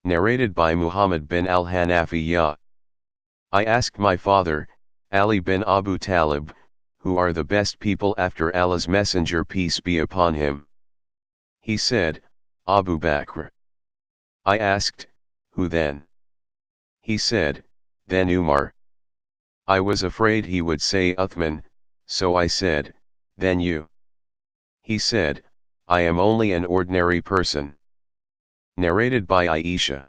Narrated by Muhammad bin al-Hanafiyyah. I asked my father, Ali bin Abu Talib, who are the best people after Allah's Messenger peace be upon him. He said, Abu Bakr. I asked, who then? He said, then Umar. I was afraid he would say Uthman, so I said, then you. He said, I am only an ordinary person. Narrated by Aisha.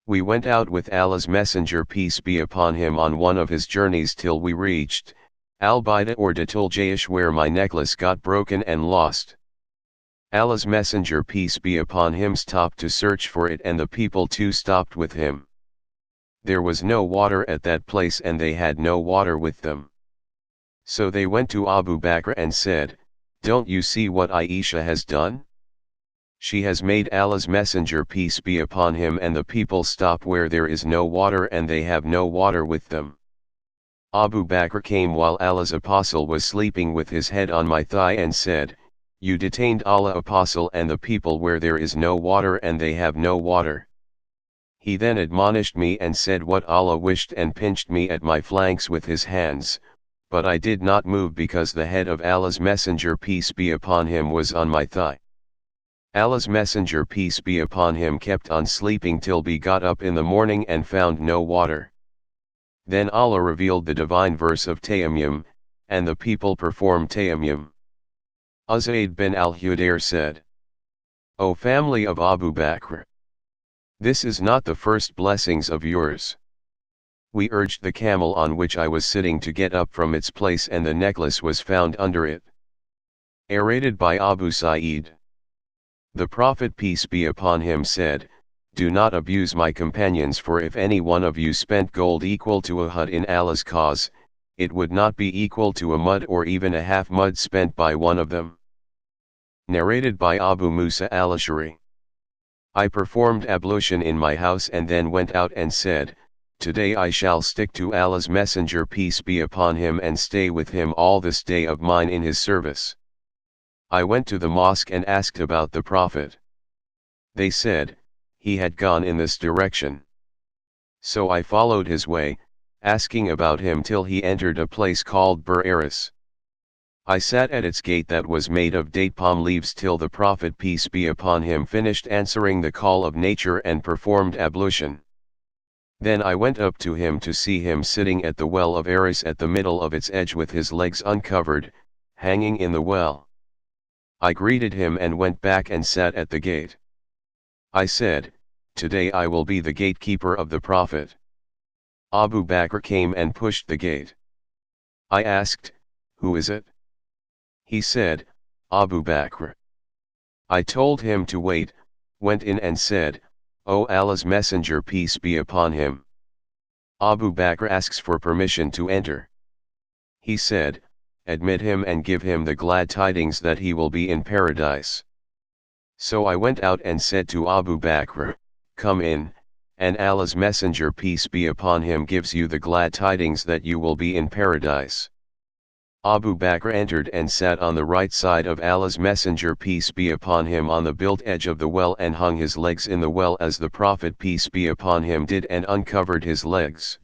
We went out with Allah's Messenger peace be upon him on one of his journeys till we reached Al-Bida or Datul Jaish, where my necklace got broken and lost. Allah's Messenger peace be upon him stopped to search for it, and the people too stopped with him. There was no water at that place and they had no water with them. So they went to Abu Bakr and said, don't you see what Aisha has done? She has made Allah's Messenger peace be upon him and the people stop where there is no water and they have no water with them. Abu Bakr came while Allah's Apostle was sleeping with his head on my thigh and said, you detained Allah Apostle and the people where there is no water and they have no water. He then admonished me and said what Allah wished and pinched me at my flanks with his hands, but I did not move because the head of Allah's Messenger peace be upon him was on my thigh. Allah's Messenger peace be upon him kept on sleeping till we got up in the morning and found no water. Then Allah revealed the divine verse of Tayammum, and the people performed Tayammum. Uzayd bin al-Hudayr said, O family of Abu Bakr! This is not the first blessings of yours. We urged the camel on which I was sitting to get up from its place and the necklace was found under it. Narrated by Abu Sa'id. The Prophet peace be upon him said, do not abuse my companions, for if any one of you spent gold equal to a hut in Allah's cause, it would not be equal to a mud or even a half mud spent by one of them. Narrated by Abu Musa al-Ash'ari. I performed ablution in my house and then went out and said, today I shall stick to Allah's Messenger peace be upon him and stay with him all this day of mine in his service. I went to the mosque and asked about the Prophet. They said, he had gone in this direction. So I followed his way, asking about him till he entered a place called Bir Aris. I sat at its gate that was made of date palm leaves till the Prophet peace be upon him finished answering the call of nature and performed ablution. Then I went up to him to see him sitting at the well of Aris at the middle of its edge with his legs uncovered, hanging in the well. I greeted him and went back and sat at the gate. I said, today I will be the gatekeeper of the Prophet. Abu Bakr came and pushed the gate. I asked, who is it? He said, Abu Bakr. I told him to wait, went in and said, O Allah's Messenger peace be upon him. Abu Bakr asks for permission to enter. He said, admit him and give him the glad tidings that he will be in paradise. So I went out and said to Abu Bakr, come in, and Allah's Messenger peace be upon him gives you the glad tidings that you will be in paradise. Abu Bakr entered and sat on the right side of Allah's Messenger peace be upon him on the built edge of the well and hung his legs in the well as the Prophet peace be upon him did and uncovered his legs.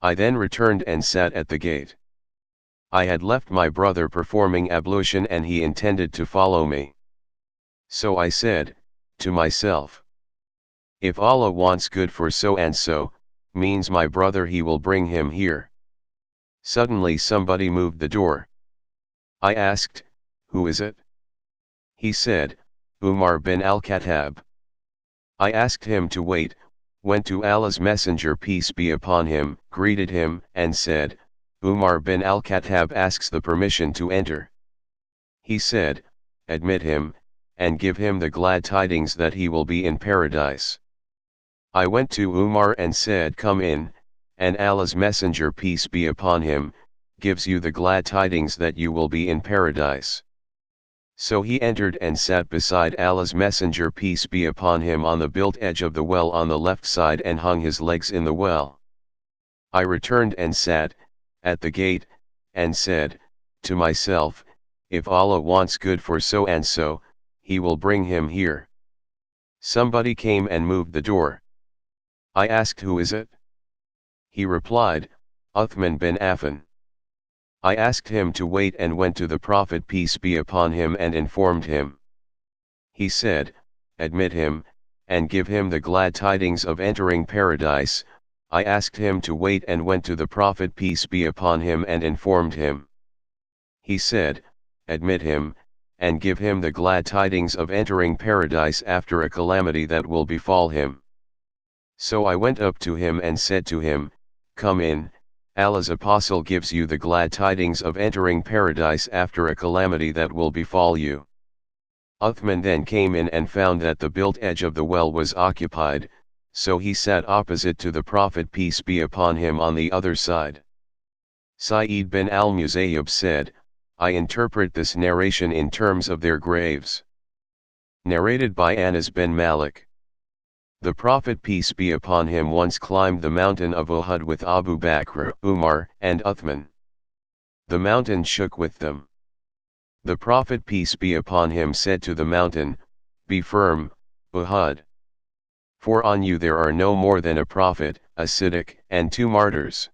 I then returned and sat at the gate. I had left my brother performing ablution and he intended to follow me. So I said, to myself, if Allah wants good for so and so, means my brother he will bring him here. Suddenly somebody moved the door. I asked, who is it? He said, Umar bin al-Khattab. I asked him to wait, went to Allah's Messenger peace be upon him, greeted him, and said, Umar bin al-Khattab asks the permission to enter. He said, admit him, and give him the glad tidings that he will be in paradise. I went to Umar and said, come in, and Allah's Messenger peace be upon him, gives you the glad tidings that you will be in paradise. So he entered and sat beside Allah's Messenger peace be upon him on the built edge of the well on the left side and hung his legs in the well. I returned and sat, at the gate, and said, to myself, if Allah wants good for so and so, he will bring him here. Somebody came and moved the door. I asked, who is it? He replied, Uthman bin Affan. I asked him to wait and went to the Prophet peace be upon him and informed him. He said, admit him, and give him the glad tidings of entering paradise. I asked him to wait and went to the Prophet peace be upon him and informed him. He said, admit him, and give him the glad tidings of entering paradise after a calamity that will befall him. So I went up to him and said to him, come in, Allah's apostle gives you the glad tidings of entering paradise after a calamity that will befall you. Uthman then came in and found that the built edge of the well was occupied, so he sat opposite to the Prophet peace be upon him on the other side. Sa'id bin al-Musayyib said, I interpret this narration in terms of their graves. Narrated by Anas bin Malik. The Prophet peace be upon him once climbed the mountain of Uhud with Abu Bakr, Umar, and Uthman. The mountain shook with them. The Prophet peace be upon him said to the mountain, be firm, Uhud. For on you there are no more than a prophet, a Siddiq, and 2 martyrs.